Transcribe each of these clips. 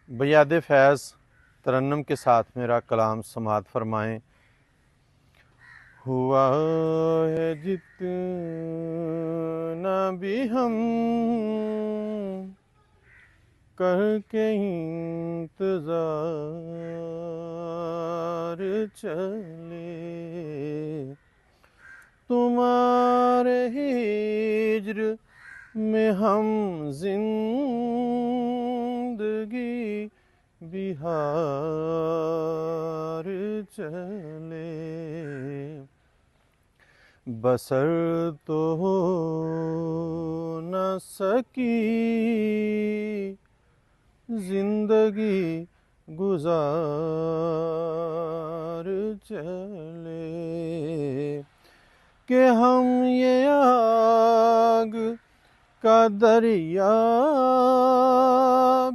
بیاد فیض ترنم کے ساتھ میرا کلام سماعت فرمائیں۔ ہوا ہے جتنا بھی ہم کر کے انتظار چلے، تمہارے ہجر میں ہم زندگی بہار چلے، بسر تو ہو نہ سکی زندگی گزار چلے، کہ ہم یہ آگ کا دریا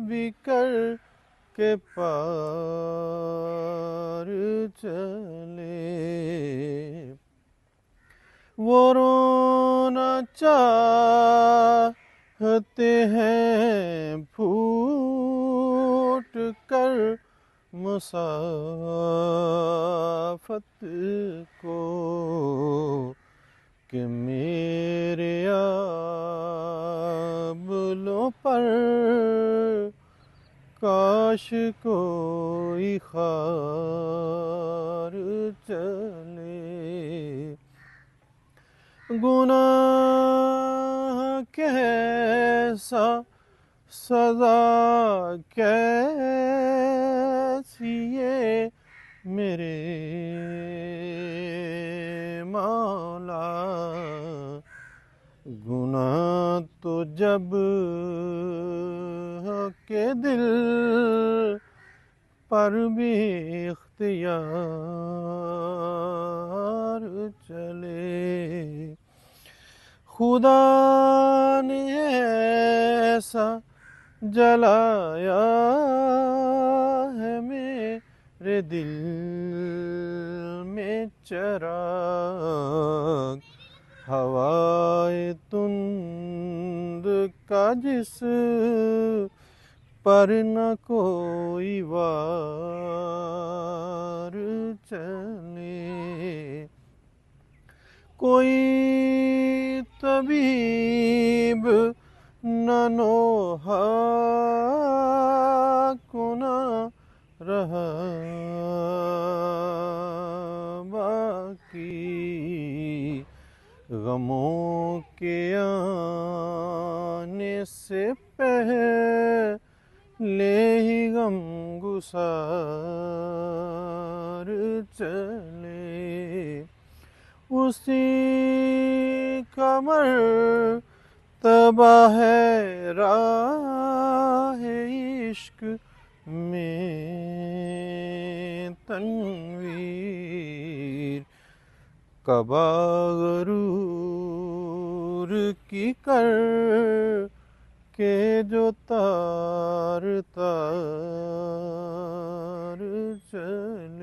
بھی کر کے پار چلے، وہ رونا چاہتے ہیں پھوٹ کر مسافت کو، کہ میرے آبلوں پر کاش کوئی خار چلے، گناہ کیسا سزا کیسی یہ میرے مولا، گناہ تو جب کہ دل پر بھی اختیار چلے، خدا نے ایسا جلایا ہے میرے دل میں چراغ، ہوائے تند کا جس پر نہ کوئی وار چلے، کوئی طبیب نہ نوحہ کنا رہا باقی، غموں کے آنے سے پہلے ہی غم گسار چلے، اسی کا مرتبہ ہے راہ عشق میں تنویر، قبا غرور کی کر کے جو تار تار چلے۔